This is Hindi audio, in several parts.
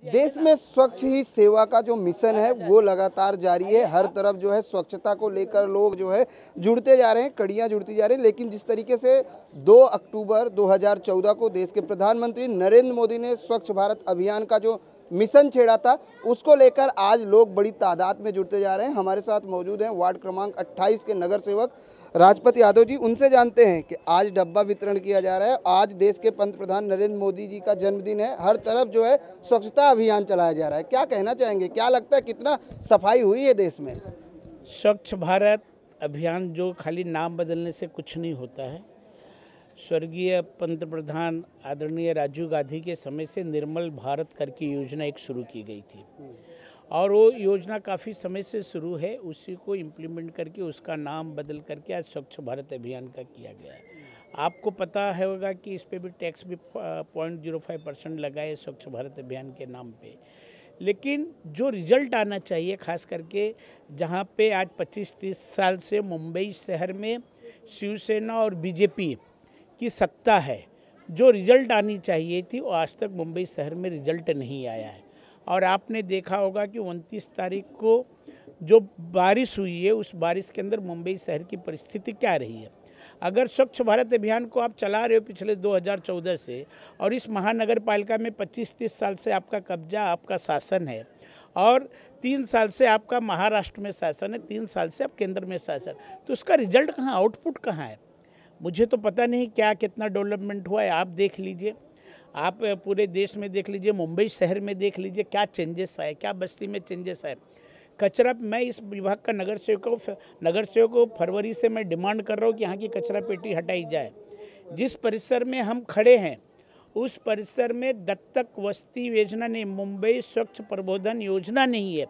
देश में स्वच्छ ही सेवा का जो मिशन है वो लगातार जारी है। हर तरफ जो है स्वच्छता को लेकर लोग जो है जुड़ते जा रहे हैं, कड़ियां जुड़ती जा रही हैं। लेकिन जिस तरीके से 2 अक्टूबर 2014 को देश के प्रधानमंत्री नरेंद्र मोदी ने स्वच्छ भारत अभियान का जो मिशन छेड़ा था, उसको लेकर आज लोग बड़ी तादाद में जुड़ते जा रहे हैं। हमारे साथ मौजूद हैं वार्ड क्रमांक 28 के नगर सेवक राजपत यादव जी। उनसे जानते हैं कि आज डब्बा वितरण किया जा रहा है। आज देश के पंतप्रधान नरेंद्र मोदी जी का जन्मदिन है। हर तरफ जो है स्वच्छता अभियान चलाया जा रहा है। क्या कहना चाहेंगे, क्या लगता है कितना सफाई हुई है देश में? स्वच्छ भारत अभियान जो खाली नाम बदलने से कुछ नहीं होता है। स्वर्गीय पंतप्रधान आदरणीय राजीव गांधी के समय से निर्मल भारत कर की योजना एक शुरू की गई थी और वो योजना काफ़ी समय से शुरू है। उसी को इम्प्लीमेंट करके उसका नाम बदल करके आज स्वच्छ भारत अभियान का किया गया है। आपको पता होगा कि इस पे भी टैक्स भी 0.05% लगा है स्वच्छ भारत अभियान के नाम पे। लेकिन जो रिजल्ट आना चाहिए, खास करके जहाँ पे आज 25-30 साल से मुंबई शहर में शिवसेना और बीजेपी की सत्ता है, जो रिजल्ट आनी चाहिए थी वो आज तक मुंबई शहर में रिजल्ट नहीं आया है। और आपने देखा होगा कि 29 तारीख को जो बारिश हुई है, उस बारिश के अंदर मुंबई शहर की परिस्थिति क्या रही है। अगर स्वच्छ भारत अभियान को आप चला रहे हो पिछले 2014 से और इस महानगर पालिका में 25-30 साल से आपका कब्जा, आपका शासन है और 3 साल से आपका महाराष्ट्र में शासन है, 3 साल से आप केंद्र में शासन, तो उसका रिजल्ट कहाँ, आउटपुट कहाँ है? मुझे तो पता नहीं क्या कितना डेवलपमेंट हुआ है। आप देख लीजिए, आप पूरे देश में देख लीजिए, मुंबई शहर में देख लीजिए क्या चेंजेस आए, क्या बस्ती में चेंजेस आए। कचरा, मैं इस विभाग का नगर सेवक को फरवरी से मैं डिमांड कर रहा हूँ कि यहाँ की कचरा पेटी हटाई जाए। जिस परिसर में हम खड़े हैं उस परिसर में दत्तक वस्ती योजना नहीं, मुंबई स्वच्छ प्रबोधन योजना नहीं है।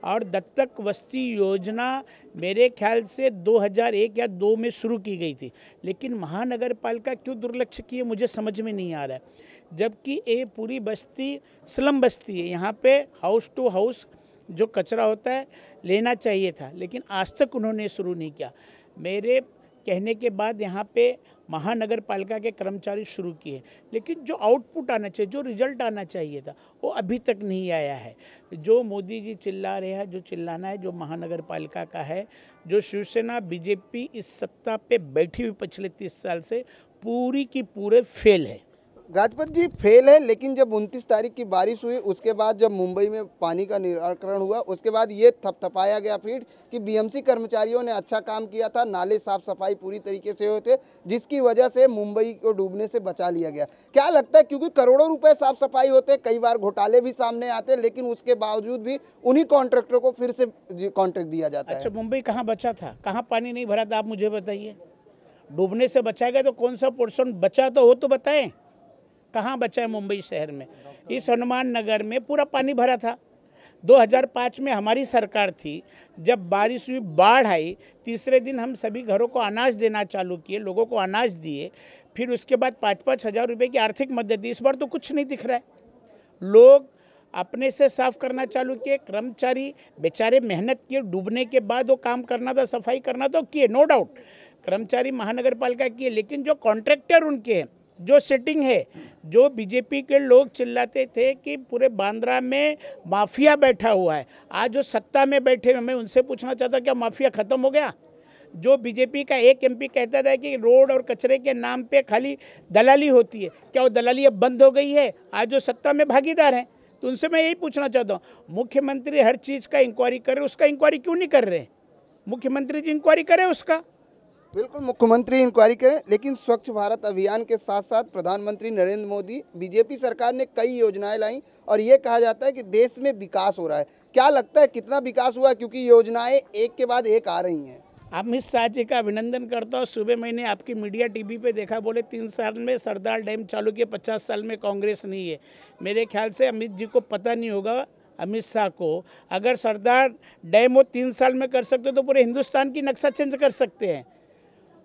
और दत्तक वस्ती योजना मेरे ख्याल से 2001 या 2 में शुरू की गई थी, लेकिन महानगर पालिका क्यों दुर्लक्ष्य की है मुझे समझ में नहीं आ रहा है। जबकि ये पूरी बस्ती स्लम बस्ती है, यहाँ पे हाउस टू हाउस जो कचरा होता है लेना चाहिए था, लेकिन आज तक उन्होंने शुरू नहीं किया। मेरे कहने के बाद यहाँ पे महानगर पालिका के कर्मचारी शुरू किए, लेकिन जो आउटपुट आना चाहिए, जो रिजल्ट आना चाहिए था, वो अभी तक नहीं आया है। जो मोदी जी चिल्ला रहे हैं, जो चिल्लाना है, जो महानगर पालिका का है, जो शिवसेना बीजेपी इस सत्ता पे बैठी हुई पिछले 30 साल से पूरी की पूरे फेल है। राजपत जी फेल है, लेकिन जब 29 तारीख की बारिश हुई उसके बाद जब मुंबई में पानी का निराकरण हुआ, उसके बाद ये थपथपाया गया फिर कि बीएमसी कर्मचारियों ने अच्छा काम किया था, नाले साफ सफाई पूरी तरीके से हुए थे, जिसकी वजह से मुंबई को डूबने से बचा लिया गया। क्या लगता है, क्योंकि करोड़ों रुपए साफ सफाई होते, कई बार घोटाले भी सामने आते, लेकिन उसके बावजूद भी उन्हीं कॉन्ट्रैक्टर को फिर से कॉन्ट्रैक्ट दिया जाता है। अच्छा, मुंबई कहाँ बचा था, कहाँ पानी नहीं भरा था, आप मुझे बताइए। डूबने से बचाएगा तो कौन सा पोर्शन बचा तो हो तो बताएं, कहाँ बचा है मुंबई शहर में? इस हनुमान नगर में पूरा पानी भरा था। 2005 में हमारी सरकार थी, जब बारिश हुई, बाढ़ आई, तीसरे दिन हम सभी घरों को अनाज देना चालू किए, लोगों को अनाज दिए। फिर उसके बाद 5-5 हज़ार रुपये की आर्थिक मदद दी। इस बार तो कुछ नहीं दिख रहा है। लोग अपने से साफ करना चालू किए, कर्मचारी बेचारे मेहनत किए, डूबने के बाद वो काम करना था, सफाई करना था, किए, नो डाउट कर्मचारी महानगर पालिका किए, लेकिन जो कॉन्ट्रैक्टर उनके हैं, जो सेटिंग है, जो बीजेपी के लोग चिल्लाते थे कि पूरे बांद्रा में माफिया बैठा हुआ है, आज जो सत्ता में बैठे हैं, मैं उनसे पूछना चाहता क्या माफिया ख़त्म हो गया? जो बीजेपी का एक एमपी कहता था कि रोड और कचरे के नाम पे खाली दलाली होती है, क्या वो दलाली अब बंद हो गई है? आज जो सत्ता में भागीदार हैं, तो उनसे मैं यही पूछना चाहता हूँ, मुख्यमंत्री हर चीज़ का इंक्वायरी कर रहे, उसका इंक्वायरी क्यों नहीं कर रहे? मुख्यमंत्री जी इंक्वायरी करें उसका। बिल्कुल, मुख्यमंत्री इंक्वायरी करें, लेकिन स्वच्छ भारत अभियान के साथ साथ प्रधानमंत्री नरेंद्र मोदी, बीजेपी सरकार ने कई योजनाएं लाई और ये कहा जाता है कि देश में विकास हो रहा है। क्या लगता है कितना विकास हुआ, क्योंकि योजनाएं एक के बाद एक आ रही हैं? अमित शाह जी का अभिनंदन करता हूँ। सुबह मैंने आपकी मीडिया टीवी पे देखा, बोले 3 साल में सरदार डैम चालू किया, 50 साल में कांग्रेस नहीं है। मेरे ख्याल से अमित जी को पता नहीं होगा, अमित शाह को, अगर सरदार डैम वो 3 साल में कर सकते तो पूरे हिंदुस्तान की नक्शा चेंज कर सकते हैं।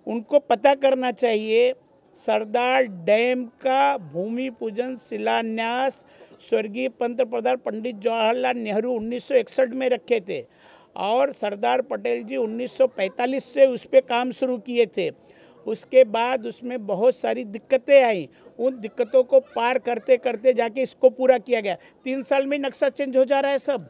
उनको पता करना चाहिए, सरदार डैम का भूमि पूजन शिलान्यास स्वर्गीय पंतप्रधान पंडित जवाहरलाल नेहरू 1961 में रखे थे और सरदार पटेल जी 1945 से उस पर काम शुरू किए थे। उसके बाद उसमें बहुत सारी दिक्कतें आई, उन दिक्कतों को पार करते करते जाके इसको पूरा किया गया। 3 साल में नक्शा चेंज हो जा रहा है सब।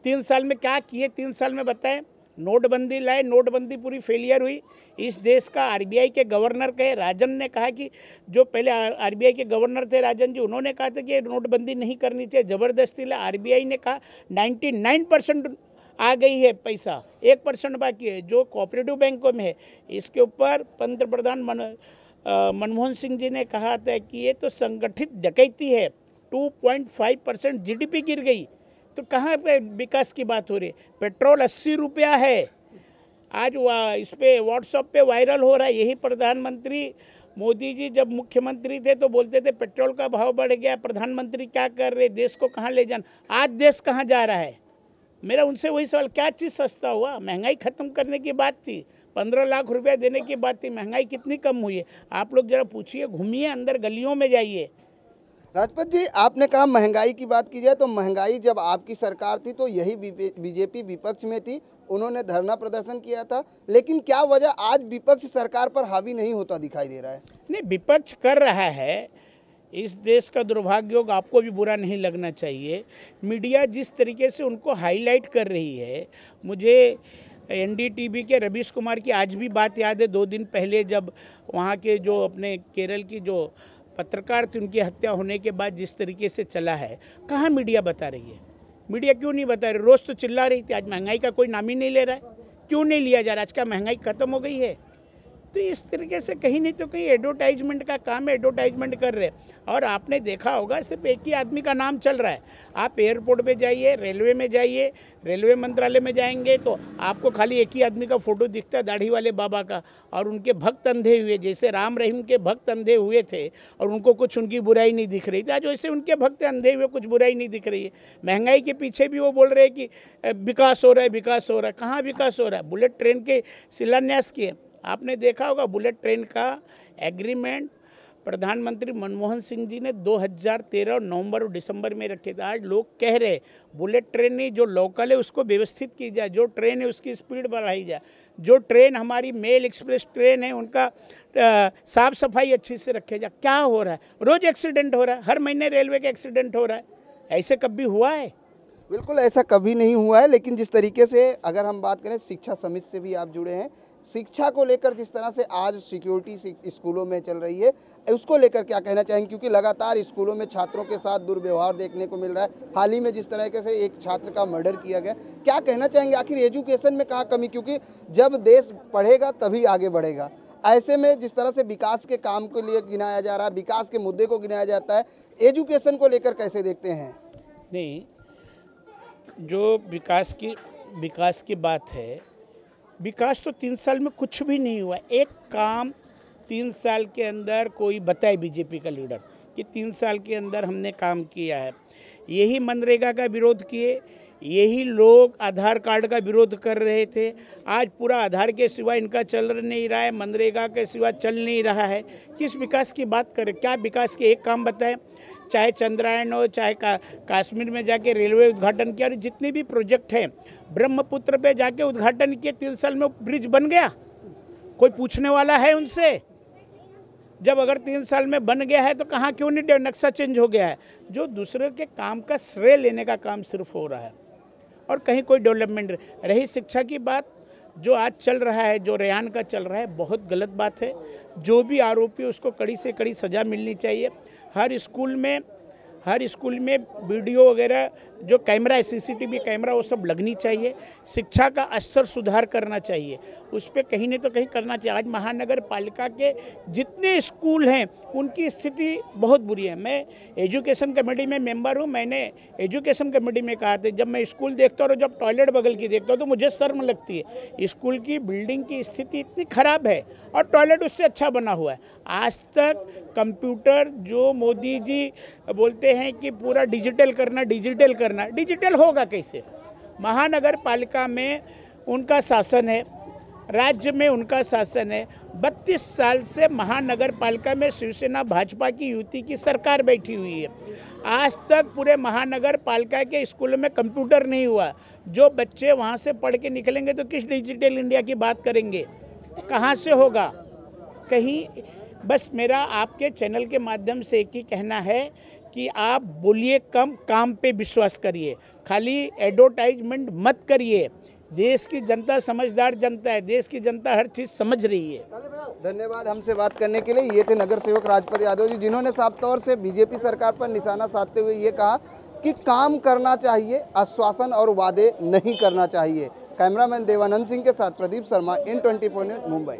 3 साल में क्या किए, 3 साल में बताएं। नोटबंदी लाए, नोटबंदी पूरी फेलियर हुई। इस देश का आरबीआई के गवर्नर कहे, राजन ने कहा कि जो पहले आरबीआई के गवर्नर थे राजन जी, उन्होंने कहा था कि नोटबंदी नहीं करनी चाहिए, ज़बरदस्ती ला। आरबीआई ने कहा 99% आ गई है पैसा, 1% बाकी है जो कोऑपरेटिव बैंकों में है। इसके ऊपर पंतप्रधान मनमोहन सिंह जी ने कहा था कि ये तो संगठित डकैती है। 2.5% जीडीपी गिर गई, तो कहाँ पे विकास की बात हो रही है। पेट्रोल 80 रुपया है, आज इस पे व्हाट्सएप पे वायरल हो रहा है। यही प्रधानमंत्री मोदी जी जब मुख्यमंत्री थे तो बोलते थे पेट्रोल का भाव बढ़ गया, प्रधानमंत्री क्या कर रहे, देश को कहाँ ले जाना। आज देश कहाँ जा रहा है। मेरा उनसे वही सवाल, क्या चीज़ सस्ता हुआ। महंगाई ख़त्म करने की बात थी, 15 लाख रुपया देने की बात थी, महंगाई कितनी कम हुई है। आप लोग जरा पूछिए, घूमिए अंदर गलियों में जाइए। राजपत जी, आपने कहा महंगाई की बात की जाए तो महंगाई जब आपकी सरकार थी तो यही बीजेपी विपक्ष में थी, उन्होंने धरना प्रदर्शन किया था, लेकिन क्या वजह आज विपक्ष सरकार पर हावी नहीं होता दिखाई दे रहा है। नहीं, विपक्ष कर रहा है। इस देश का दुर्भाग्य योग आपको भी बुरा नहीं लगना चाहिए। मीडिया जिस तरीके से उनको हाईलाइट कर रही है, मुझे एनडीटीवी के रवीश कुमार की आज भी बात याद है। 2 दिन पहले जब वहाँ के जो अपने केरल की जो पत्रकार थी, उनकी हत्या होने के बाद जिस तरीके से चला है, कहाँ मीडिया बता रही है। मीडिया क्यों नहीं बता रही। रोज़ तो चिल्ला रही थी, आज महंगाई का कोई नाम ही नहीं ले रहा है। क्यों नहीं लिया जा रहा। आज क्या महंगाई ख़त्म हो गई है। तो इस तरीके से कहीं नहीं तो कहीं एडवर्टाइजमेंट का काम है, एडवर्टाइजमेंट कर रहे हैं। और आपने देखा होगा सिर्फ एक ही आदमी का नाम चल रहा है। आप एयरपोर्ट पे जाइए, रेलवे में जाइए, रेलवे मंत्रालय में जाएंगे तो आपको खाली एक ही आदमी का फोटो दिखता है, दाढ़ी वाले बाबा का। और उनके भक्त अंधे हुए, जैसे राम रहीम के भक्त अंधे हुए थे और उनको कुछ उनकी बुराई नहीं दिख रही थी, आज वैसे उनके भक्त अंधे हुए कुछ बुराई नहीं दिख रही है। महंगाई के पीछे भी वो बोल रहे हैं कि विकास हो रहा है, विकास हो रहा है। कहाँ विकास हो रहा है। बुलेट ट्रेन के शिलान्यास किए, आपने देखा होगा। बुलेट ट्रेन का एग्रीमेंट प्रधानमंत्री मनमोहन सिंह जी ने 2013 नवंबर और दिसंबर में रखे थे। आज लोग कह रहे बुलेट ट्रेन नहीं, जो लोकल है उसको व्यवस्थित की जाए, जो ट्रेन है उसकी स्पीड बढ़ाई जाए, जो ट्रेन हमारी मेल एक्सप्रेस ट्रेन है उनका साफ सफाई अच्छी से रखे जाए। क्या हो रहा है। रोज़ एक्सीडेंट हो रहा है, हर महीने रेलवे का एक्सीडेंट हो रहा है। ऐसे कभी हुआ है। बिल्कुल ऐसा कभी नहीं हुआ है। लेकिन जिस तरीके से अगर हम बात करें, शिक्षा समिति से भी आप जुड़े हैं, शिक्षा को लेकर जिस तरह से आज सिक्योरिटी स्कूलों में चल रही है, उसको लेकर क्या कहना चाहेंगे। क्योंकि लगातार स्कूलों में छात्रों के साथ दुर्व्यवहार देखने को मिल रहा है। हाल ही में जिस तरीके से एक छात्र का मर्डर किया गया, क्या कहना चाहेंगे। आखिर एजुकेशन में कहाँ कमी, क्योंकि जब देश पढ़ेगा तभी आगे बढ़ेगा। ऐसे में जिस तरह से विकास के काम के लिए गिनाया जा रहा है, विकास के मुद्दे को गिनाया जाता है, एजुकेशन को लेकर कैसे देखते हैं। नहीं, जो विकास की बात है, विकास तो 3 साल में कुछ भी नहीं हुआ। एक काम 3 साल के अंदर कोई बताए बीजेपी का लीडर कि 3 साल के अंदर हमने काम किया है। यही मनरेगा का विरोध किए, यही लोग आधार कार्ड का विरोध कर रहे थे। आज पूरा आधार के सिवा इनका चल नहीं रहा है, मनरेगा के सिवा चल नहीं रहा है। किस विकास की बात करें। क्या विकास के एक काम बताएं। चाहे चंद्रायन हो, चाहे कश्मीर में जाके रेलवे उद्घाटन किया, और जितने भी प्रोजेक्ट हैं, ब्रह्मपुत्र पे जाके उद्घाटन किए, 3 साल में ब्रिज बन गया। कोई पूछने वाला है उनसे। जब अगर 3 साल में बन गया है तो कहाँ क्यों नहीं नक्शा चेंज हो गया है। जो दूसरे के काम का श्रेय लेने का काम सिर्फ हो रहा है और कहीं कोई डेवलपमेंट। रही शिक्षा की बात, जो आज चल रहा है, जो रेहान का चल रहा है, बहुत गलत बात है। जो भी आरोपी उसको कड़ी से कड़ी सज़ा मिलनी चाहिए। हर स्कूल में वीडियो वगैरह जो कैमरा है, सीसीटीवी कैमरा, वो सब लगनी चाहिए। शिक्षा का स्तर सुधार करना चाहिए, उस पर कहीं नहीं तो कहीं करना चाहिए। आज महानगर पालिका के जितने स्कूल हैं उनकी स्थिति बहुत बुरी है। मैं एजुकेशन कमेटी में मेंबर हूँ। मैंने एजुकेशन कमेटी में कहा था, जब मैं स्कूल देखता हूँ और जब टॉयलेट बगल की देखता हूँ तो मुझे शर्म लगती है। स्कूल की बिल्डिंग की स्थिति इतनी खराब है और टॉयलेट उससे अच्छा बना हुआ है। आज तक कंप्यूटर, जो मोदी जी बोलते हैं कि पूरा डिजिटल करना, डिजिटल होगा कैसे। महानगर पालिका में उनका शासन है, राज्य में उनका शासन है। 32 साल से महानगर पालिका में शिवसेना भाजपा की युति की सरकार बैठी हुई है। आज तक पूरे महानगर पालिका के स्कूलों में कंप्यूटर नहीं हुआ। जो बच्चे वहाँ से पढ़ के निकलेंगे तो किस डिजिटल इंडिया की बात करेंगे, कहाँ से होगा। कहीं बस मेरा आपके चैनल के माध्यम से एक ही कहना है कि आप बोलिए कम, काम पे विश्वास करिए, खाली एडवर्टाइजमेंट मत करिए। देश की जनता समझदार जनता है, देश की जनता हर चीज़ समझ रही है। धन्यवाद हमसे बात करने के लिए। ये थे नगर सेवक राजपत यादव जी, जिन्होंने साफ तौर से बीजेपी सरकार पर निशाना साधते हुए ये कहा कि काम करना चाहिए, आश्वासन और वादे नहीं करना चाहिए। कैमरामैन देवानंद सिंह के साथ प्रदीप शर्मा, N24 न्यूज़, मुंबई।